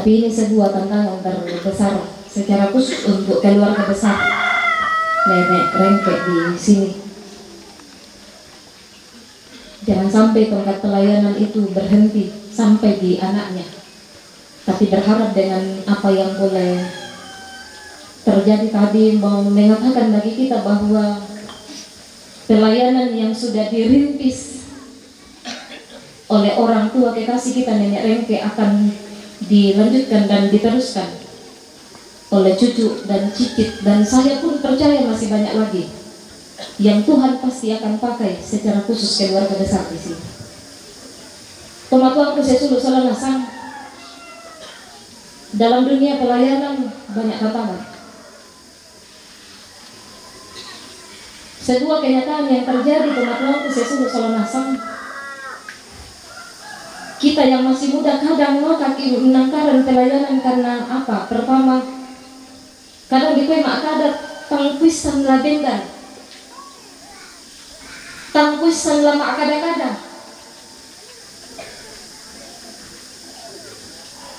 Tapi ini sebuah tantangan terbesar secara khusus untuk keluarga besar Nenek Rengke di sini. Jangan sampai tongkat pelayanan itu berhenti sampai di anaknya, tapi berharap dengan apa yang boleh terjadi tadi mau mengatakan bagi kita bahwa pelayanan yang sudah dirintis oleh orang tua kekasih kita Nenek Rengke akan dilanjutkan dan diteruskan oleh cucu dan cicit, dan saya pun percaya masih banyak lagi yang Tuhan pasti akan pakai secara khusus keluarga besar di sini. Teman-temanku sesulu salanasang, dalam dunia pelayanan banyak tantangan. Sebuah kenyataan yang terjadi teman-temanku sesulu salanasang, kita yang masih muda kadang mau kaki menangkaran pelayanan karena apa? Pertama, kadang di mak kada tangkuisan labenda, tangkuisan lama kadang-kadang.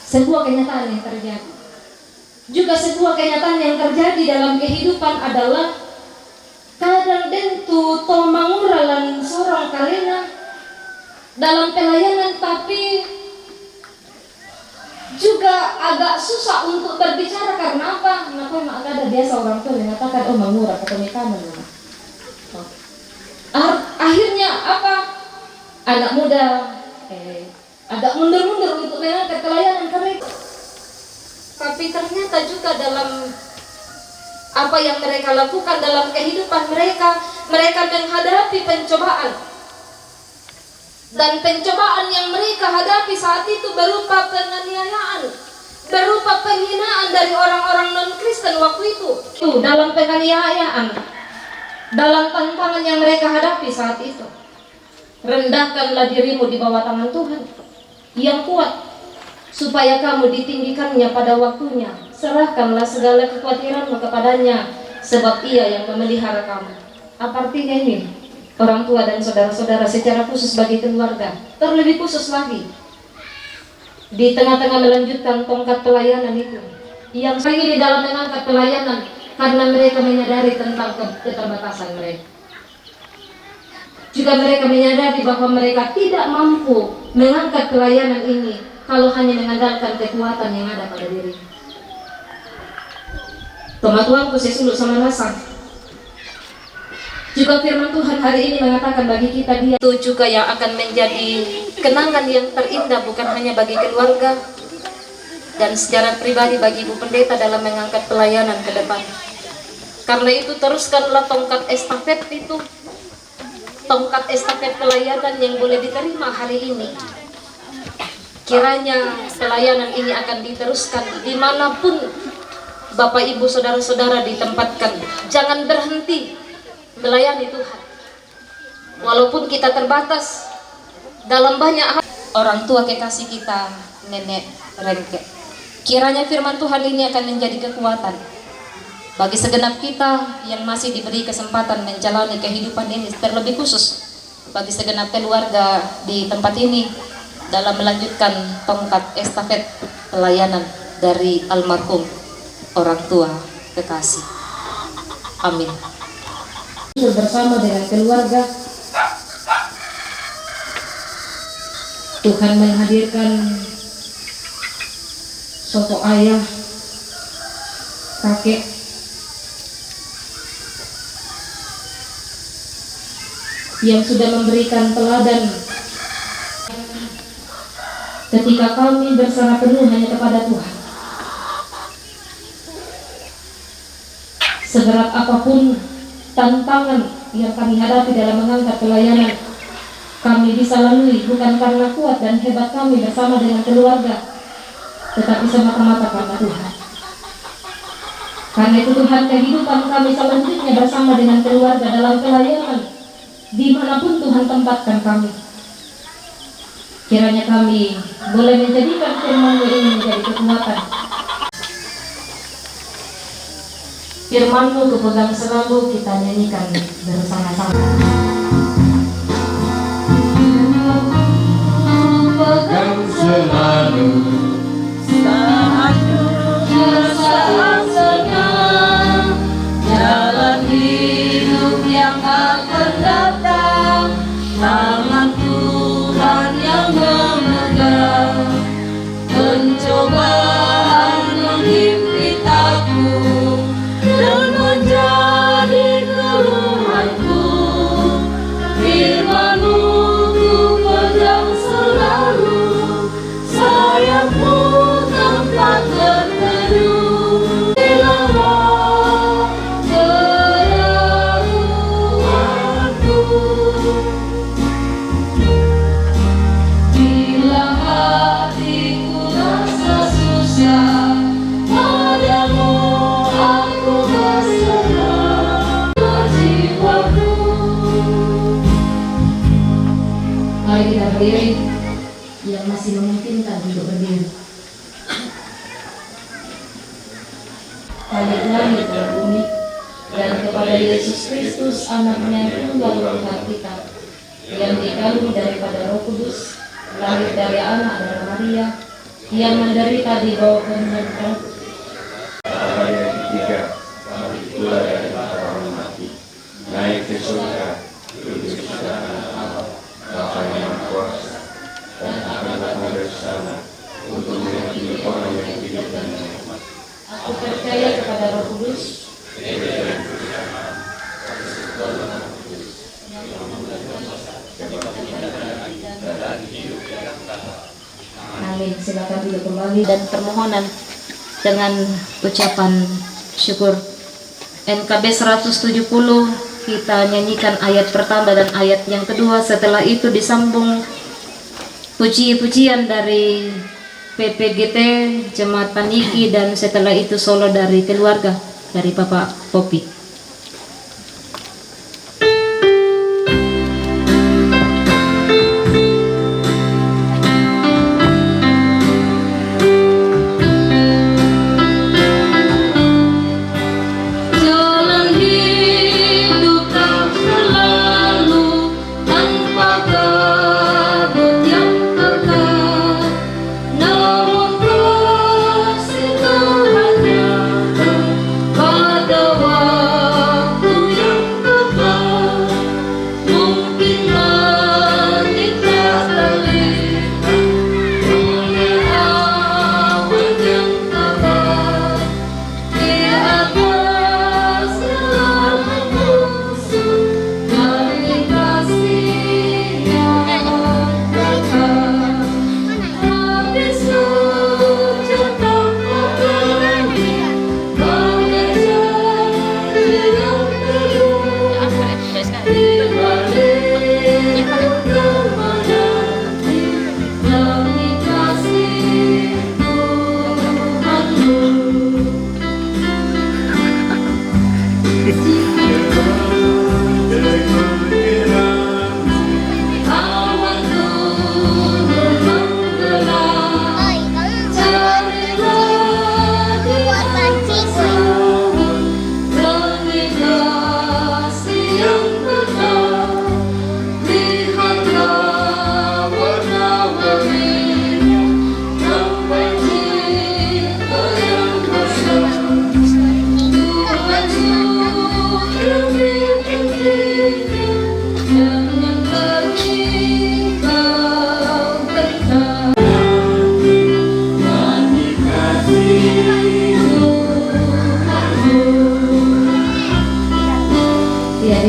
Sebuah kenyataan yang terjadi. Juga sebuah kenyataan yang terjadi dalam kehidupan adalah kadang dentu to manguralan seorang kalena dalam pelayanan, tapi juga agak susah untuk berbicara karena apa? Kenapa mak ada biasa orang tua mengatakan oh mangura kepemikaman. Akhirnya apa? Anak muda agak mundur-mundur untuk mengangkat pelayanan mereka. Tapi ternyata juga dalam apa yang mereka lakukan dalam kehidupan mereka, mereka menghadapi pencobaan. Dan pencobaan yang mereka hadapi saat itu berupa penganiayaan, berupa penghinaan dari orang-orang non-Kristen waktu itu. Dalam penganiayaan, dalam tantangan yang mereka hadapi saat itu, rendahkanlah dirimu di bawah tangan Tuhan yang kuat, supaya kamu ditinggikannya pada waktunya. Serahkanlah segala kekhawatiranmu kepadanya, sebab Ia yang memelihara kamu. Apa artinya ini? Orang tua dan saudara-saudara secara khusus bagi keluarga, terlebih khusus lagi di tengah-tengah melanjutkan tongkat pelayanan itu, yang lagi di dalam mengangkat pelayanan karena mereka menyadari tentang keterbatasan mereka. Juga mereka menyadari bahwa mereka tidak mampu mengangkat pelayanan ini kalau hanya mengandalkan kekuatan yang ada pada diri. Teman-temanku sesulu sama nasang, juga firman Tuhan hari ini mengatakan bagi kita Dia itu juga yang akan menjadi kenangan yang terindah bukan hanya bagi keluarga dan secara pribadi bagi Ibu Pendeta dalam mengangkat pelayanan ke depan. Karena itu teruskanlah tongkat estafet itu, tongkat estafet pelayanan yang boleh diterima hari ini. Kiranya pelayanan ini akan diteruskan dimanapun Bapak Ibu Saudara-saudara ditempatkan. Jangan berhenti melayani Tuhan. Walaupun kita terbatas dalam banyak hal. Orang tua kekasih kita Nenek Rengke, kiranya firman Tuhan ini akan menjadi kekuatan bagi segenap kita yang masih diberi kesempatan menjalani kehidupan ini, terlebih khusus bagi segenap keluarga di tempat ini dalam melanjutkan tongkat estafet pelayanan dari almarhum orang tua kekasih. Amin. Bersama dengan keluarga, Tuhan menghadirkan sosok ayah, kakek yang sudah memberikan teladan ketika kami berserah penuh hanya kepada Tuhan. Seberat apapun tantangan yang kami hadapi dalam mengangkat pelayanan, kami bisa lalui bukan karena kuat dan hebat kami bersama dengan keluarga, tetapi semata-mata karena Tuhan. Karena itu Tuhan, kehidupan kami selanjutnya bersama dengan keluarga dalam pelayanan dimanapun Tuhan tempatkan kami. Kiranya kami boleh menjadikan firman-Mu ini menjadi kekuatan. Firman-Mu kepegang selalu kita nyanyikan bersama-sama. Pegang selalu berdiri yang masih memungkinkan untuk berdiri. Balik lagi ke bumi dan kepada Yesus Kristus anaknya yang tunggal Tuhan kita yang dikandung daripada Roh Kudus, lahir dari anak darah Maria, yang menderita di bawah pemerintahan hari yang ketiga, itulah dari orang mati, naik ke surga, duduk di kanan Allah, Bapa yang kuasa, dan akan datang dari sana untuk mengadili orang yang hidup dan yang mati. Aku percaya kepada Roh Kudus, amin. Silakan duduk kembali dan permohonan dengan ucapan syukur. NKB 170 kita nyanyikan ayat pertama dan ayat yang kedua. Setelah itu disambung puji-pujian dari PPGT Jemaat Paniki dan setelah itu solo dari keluarga dari Bapak Popi.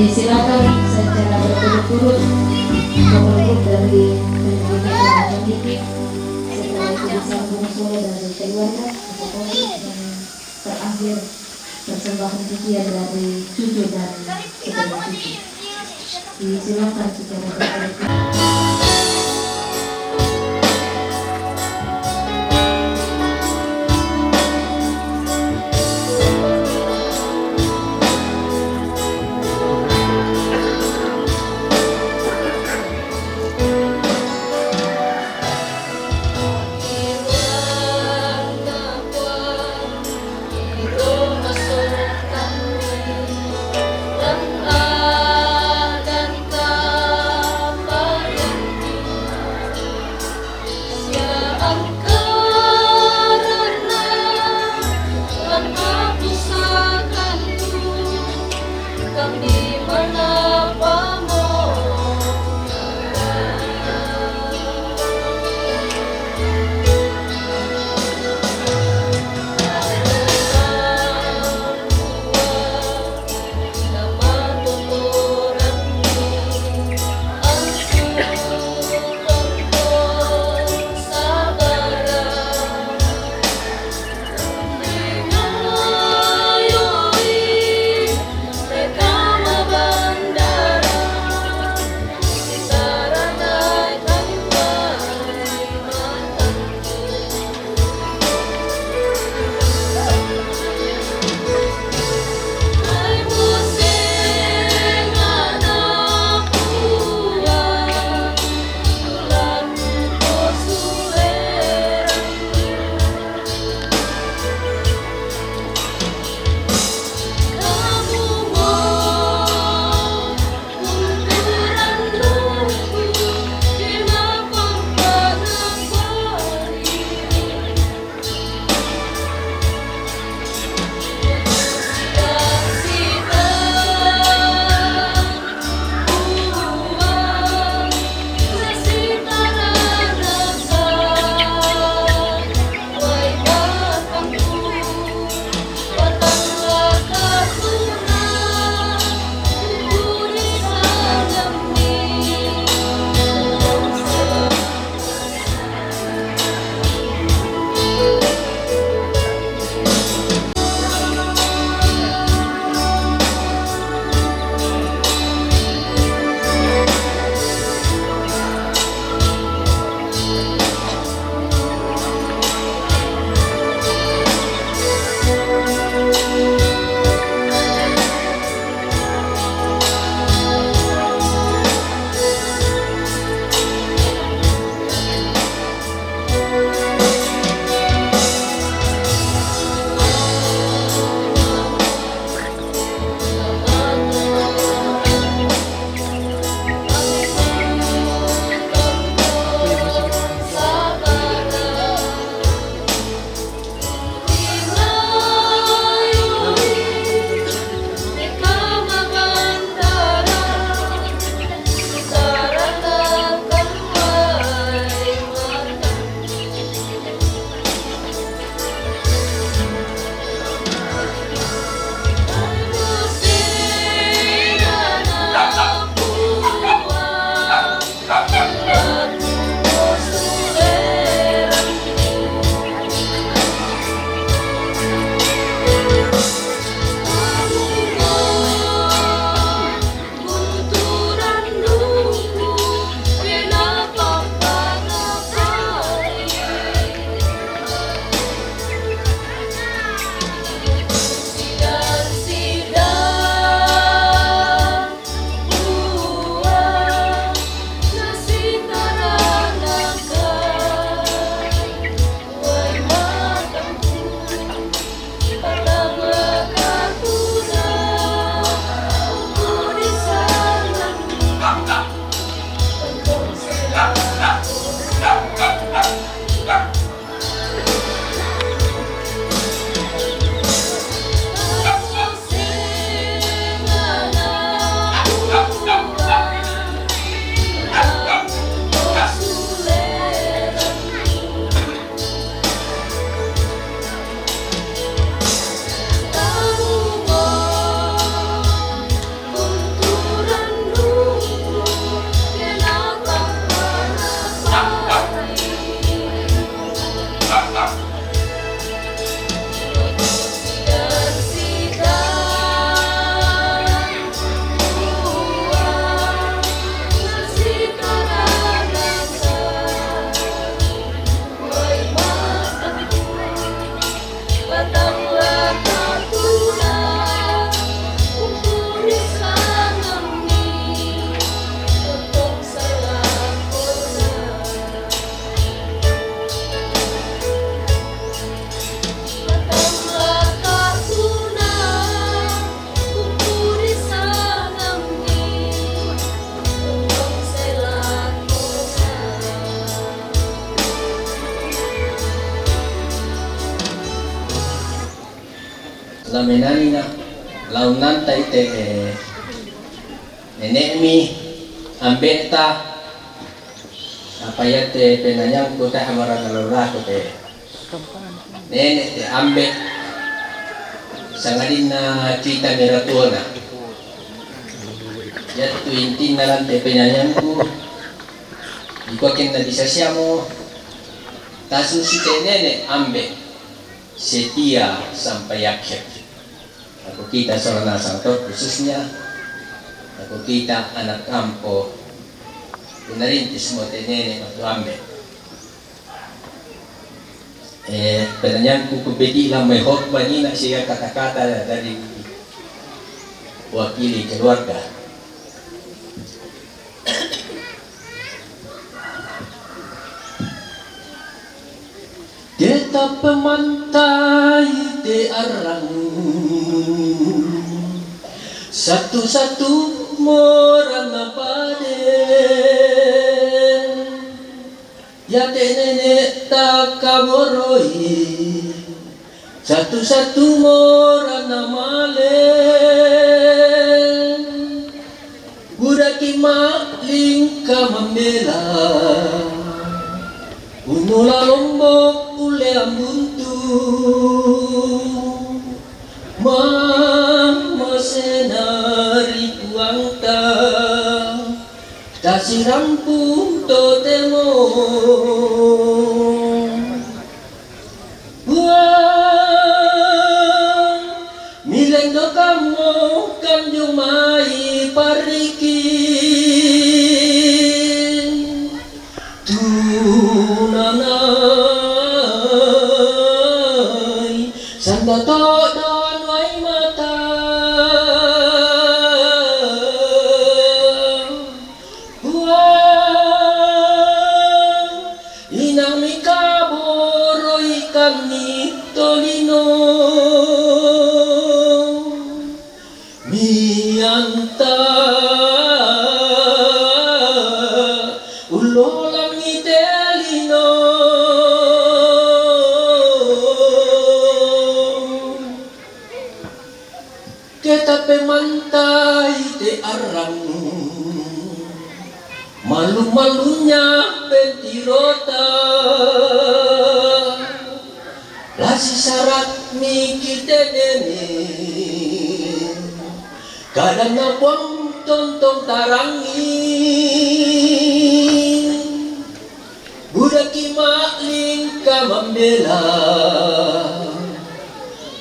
Silakan secara berturut-turut menurut dari pendidikan politik setelah itu disambung solo dari keluarga dan terakhir persembahan pujian dari cucu dan setelah cucu. Silakan secara berturut-turut. lamenani na launan ta ite nenemi ambeta apayate penanyang ko ta hamara nalula ko te nene te ambe sangadin na cita meratuna ya 20 na lang te penanyang ko iko kin na bisa siya mo tasu si te nene ambe setia sampai akhir. Aku kita seorang sangkot khususnya aku kita anak kampo pinarintis mo tenene at ambe. Penanyang ko kubedi lang may hotba niya siya kata-kata dari wakili keluarga. Kita pemantai di arang satu-satu morang apaden ya tenene tak kaboroi satu-satu morang amalen buraki maling kamambela unula lombok ule ambuntu mama senari kuangta tasirampung totemo milendo kamu kanjumai pariki tunanai sanda todon wai mata inang mikaboro ikan ni tolino mianta ulolang itelino kita pemantai de arang malu-malunya pentirota lasi syarat mikir tenene kadang napong tontong tarangi budaki makling kamambela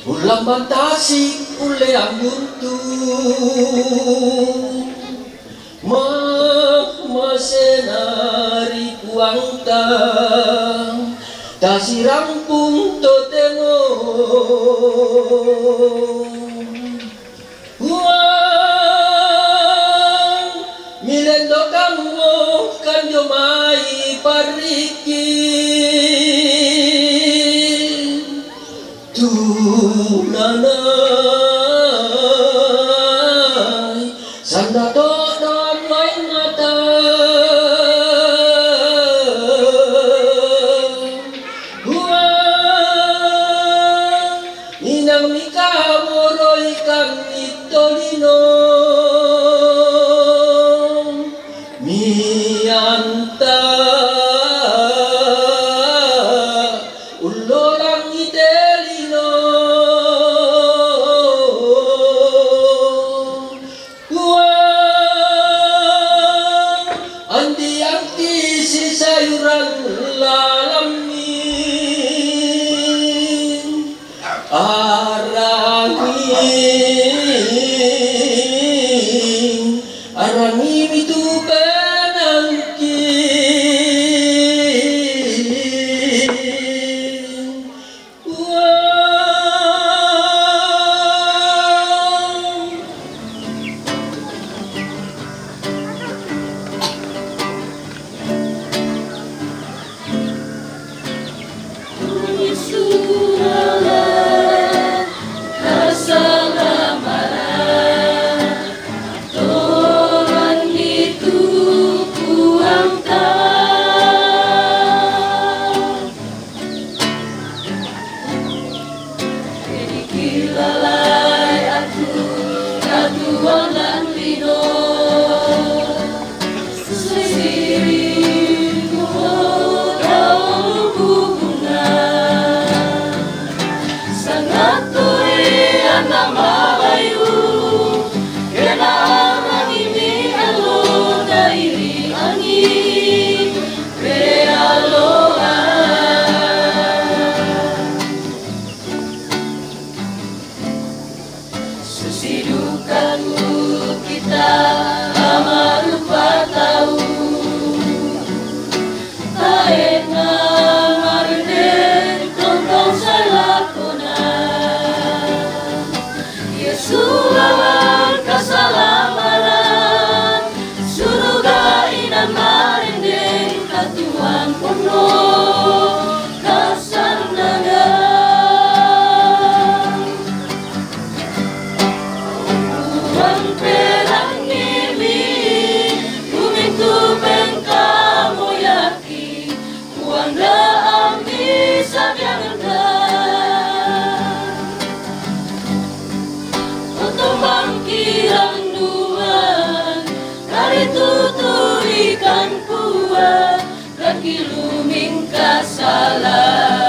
ulang bantasik ule ambuntu mama senari kuangta tasirampung totemo milendo kamu kanjo mai pariki tunanai sanda todon mai mata inang mikaboro ikan itolino mianta ulolang itelino andi ang kisi sayuran lalamin arangin itu Surala kasama Susidukanmu kita lama lupa tahu. Taena marinde tongkong salakona. Yesus lawan kasalamaran. Surga inan marinde katuan penuh kasandangan. Tuhan perang ini bumi tu bengkamu yaki wanda ambi sabiangan. Untuk bangkirang duan kali tuturikan kuat kaki luming kasalah.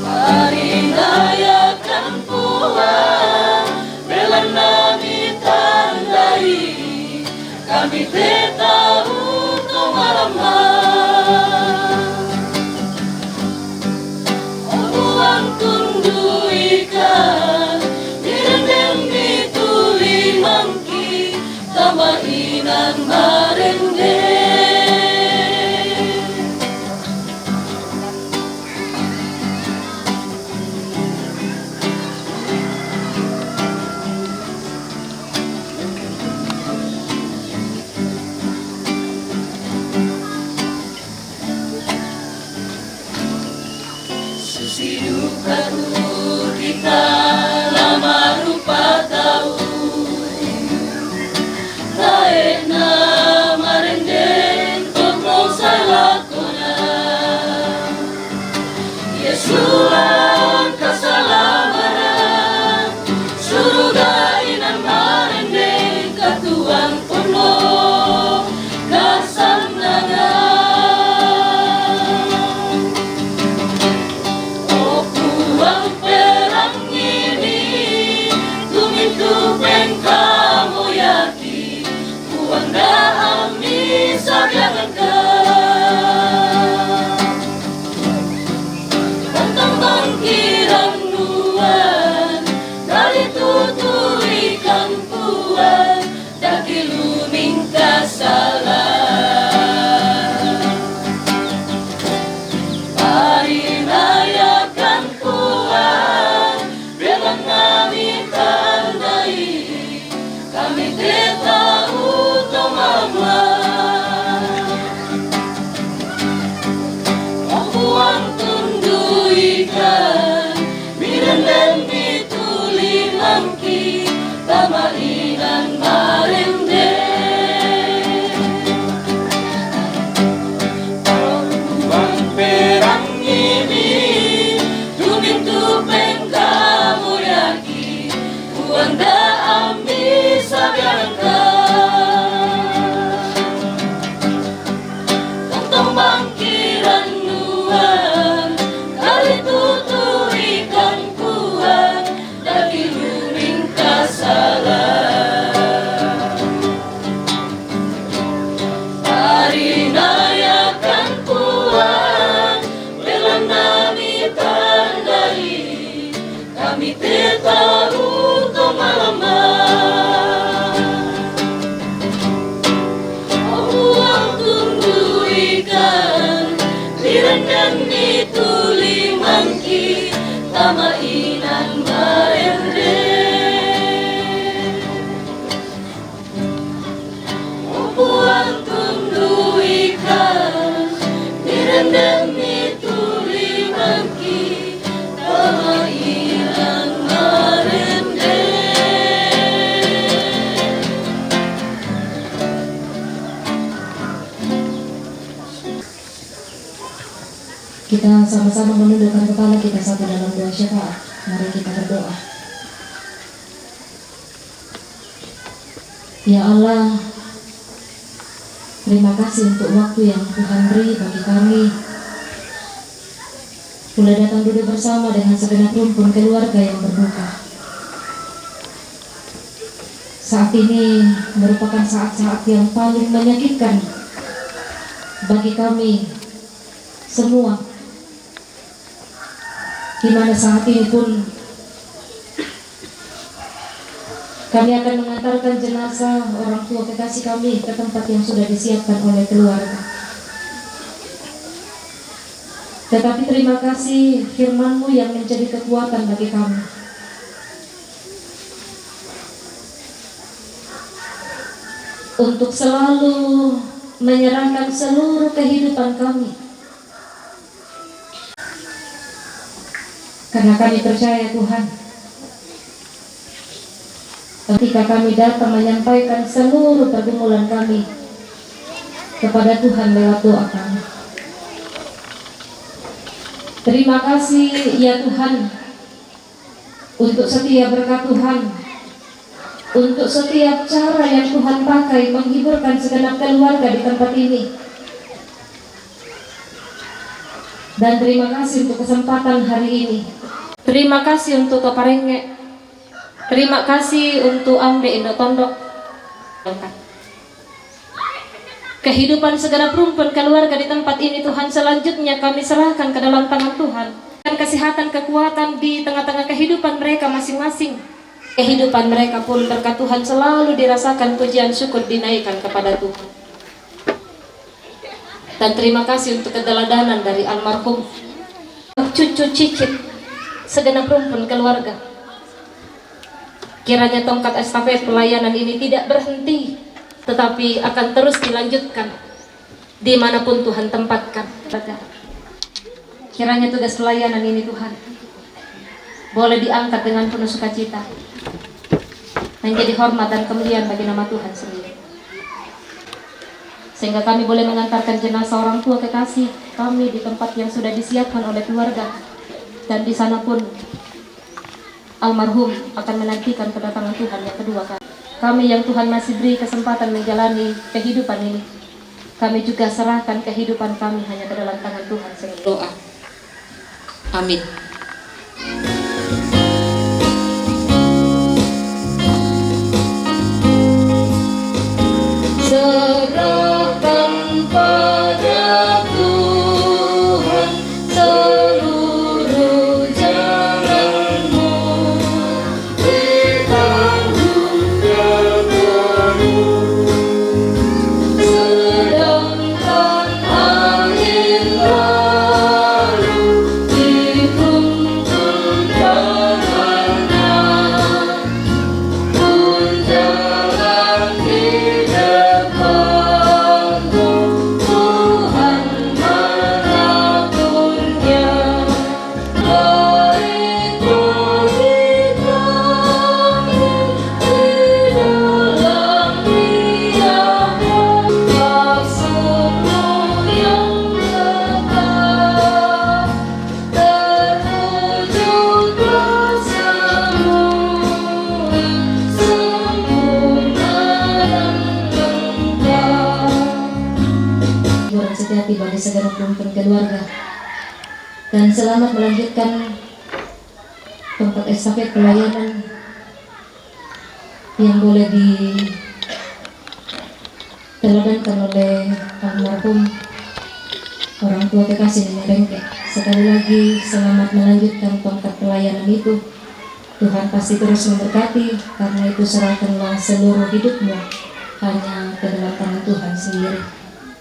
Parinayakan puan belan nami tandai kami tetap untuk malam-malam. Obuang tunduikan direndeng dituli mangki tamainan marende. Susidukanmu kita lama lupa tahu. Taena marenden tongkong salakona. Yesuan kasalamaran. Surga inan marenden katuan penuh kasandangan. Uang perang ini tumintu bengkamu yaki wanda ami sabiangan. Tentang bangkiran nuan kali tutulikan puan daki luming kasalah. Parinayakan puan belang kami tandai kami tetap untuk malam-malam. Puan tunduikan mirenden dituli mangki tamainan marende. Uang perang ini tumintu bengkamu yaki wanda ambi sabiangan. Tentang bangkiran nuan kali tuturikan kuat daki luming kasalah. Parinayakan puan belan nami tandai kami tetap untuk malam-malam. Uang tunduikan direndang dituli mangki tamainan marende. Uang tunduikan direndang dituli mangki tamainan marende. Kita sama-sama menundukkan kepala kita satu dalam doa syafaat. Mari kita berdoa. Ya Allah, terima kasih untuk waktu yang Tuhan beri bagi kami. Boleh datang duduk bersama dengan segenap rumpun keluarga yang berduka. Saat ini merupakan saat-saat yang paling menyakitkan bagi kami semua. di mana saat ini pun kami akan mengantarkan jenazah orang tua kekasih kami ke tempat yang sudah disiapkan oleh keluarga. Tetapi terima kasih firman-Mu yang menjadi kekuatan bagi kami. Untuk selalu menyerahkan seluruh kehidupan kami. Karena kami percaya Tuhan, ketika kami datang menyampaikan seluruh pergumulan kami kepada Tuhan lewat doa kami. Terima kasih ya Tuhan untuk setiap berkat Tuhan, untuk setiap cara yang Tuhan pakai menghiburkan segenap keluarga di tempat ini. Dan terima kasih untuk kesempatan hari ini. Terima kasih untuk Toparenge. Terima kasih untuk Ambe Indo Tondok. Kehidupan segenap rumpun keluarga di tempat ini Tuhan selanjutnya kami serahkan ke dalam tangan Tuhan. Dan kesehatan, kekuatan di tengah-tengah kehidupan mereka masing-masing. Kehidupan mereka pun berkat Tuhan selalu dirasakan, pujian syukur dinaikkan kepada Tuhan. Dan terima kasih untuk keteladanan dari almarhum cucu cicit segenap rumpun keluarga. Kiranya tongkat estafet pelayanan ini tidak berhenti, tetapi akan terus dilanjutkan dimanapun Tuhan tempatkan. Kiranya tugas pelayanan ini Tuhan boleh diangkat dengan penuh sukacita, menjadi hormat dan kemuliaan bagi nama Tuhan sendiri. Sehingga kami boleh mengantarkan jenazah orang tua kekasih kami di tempat yang sudah disiapkan oleh keluarga. Dan di sana pun almarhum akan menantikan kedatangan Tuhan yang kedua kali. Kami yang Tuhan masih beri kesempatan menjalani kehidupan ini, kami juga serahkan kehidupan kami hanya ke dalam tangan Tuhan dengan doa. Amin. Serahkan pada Tuhan seluruh jalanmu, ditanggung jawabmu. Sedangkan angin lalu dituntun jalannya, pun jalan di depanmu, Tuhan mengaturnya. Baiklah kita di dalam Dia-Mu, maksud-Mu yang tetap terwujudlah semua sempurna dan lengkap. Hiburan sejati bagi segenap rumpun keluarga, dan selamat melanjutkan tempat estafet pelayanan yang boleh diteladankan oleh almarhum orang tua kekasih Nenek Rengke. Sekali lagi selamat melanjutkan tongkat pelayanan itu. Tuhan pasti terus memberkati, karena itu serahkanlah seluruh hidupmu hanya ke dalam tangan Tuhan sendiri.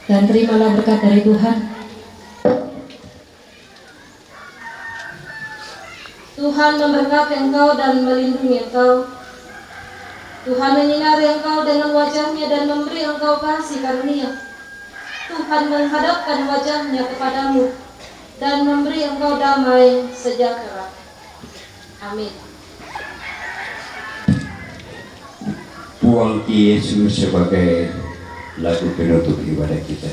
Dan terimalah berkat dari Tuhan. Tuhan memberkati engkau dan melindungi engkau. Tuhan menyinari engkau dengan wajah-Nya dan memberi engkau kasih karunia. Tuhan menghadapkan wajah-Nya kepadamu dan memberi engkau damai sejahtera. Amin. Puang Yesus sebagai lagu penutup ibadah kita.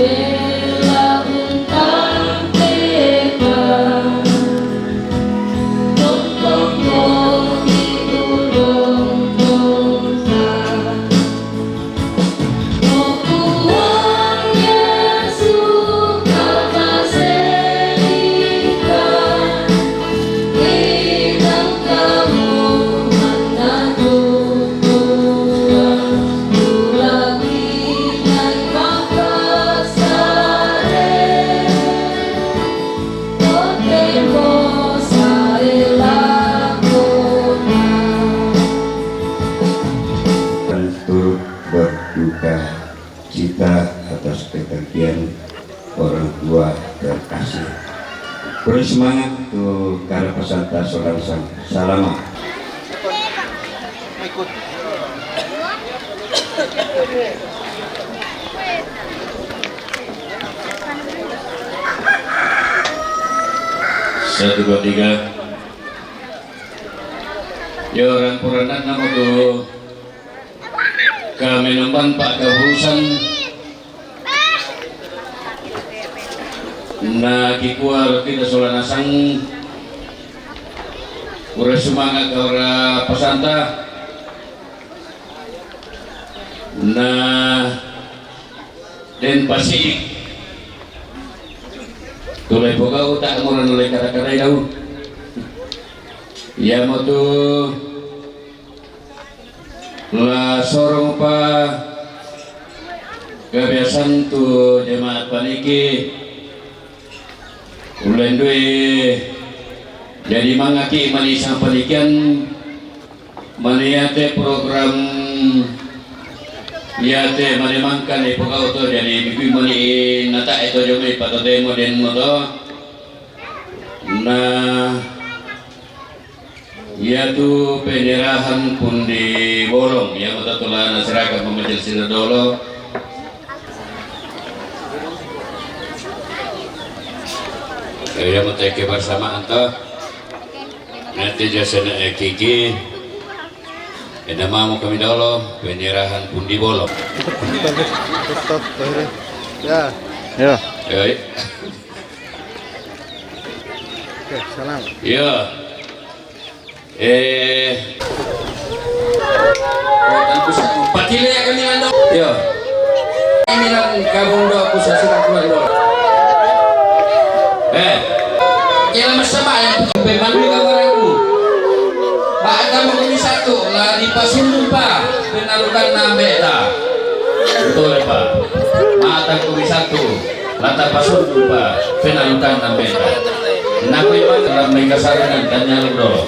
Bella Tua terkasih. Bersemangat tuh karena pesanta saudara salama. Satu, dua, tiga. Ya orang puranan nama tuh kami numpan Pak Kaburusan na kikuar kita solana sang ura semangat ke ora pasanta na den Pasifik tulay po ka utak mo na nulay karakatay daw ya mo tu la sorong pa kebiasaan tu jemaat paniki ulen due jadi mangaki manisang panikian maniate program yate manimangkan ipo kau to jadi bibi mani nata itu jomai pato demo den moto na ya tu penyerahan pun di bolong ya moto tulah nasirakan pemajil sinodolo ya moto kebersamaan to nanti jasana kiki nama kami dahulu penyerahan pundi bolong. Stop, ya. Ya. Ya. Oke, salam. Ya. Patile ya kami ando. Ya. Ini lang kabung do aku sasira keluar do. Kira masama yang pembantu gambar aku. Baada mo satu lah di pasun pa penalukan na beta betul pa mata ko satu lata pasun pa penalukan na beta na ko iba may kasarangan kanya lo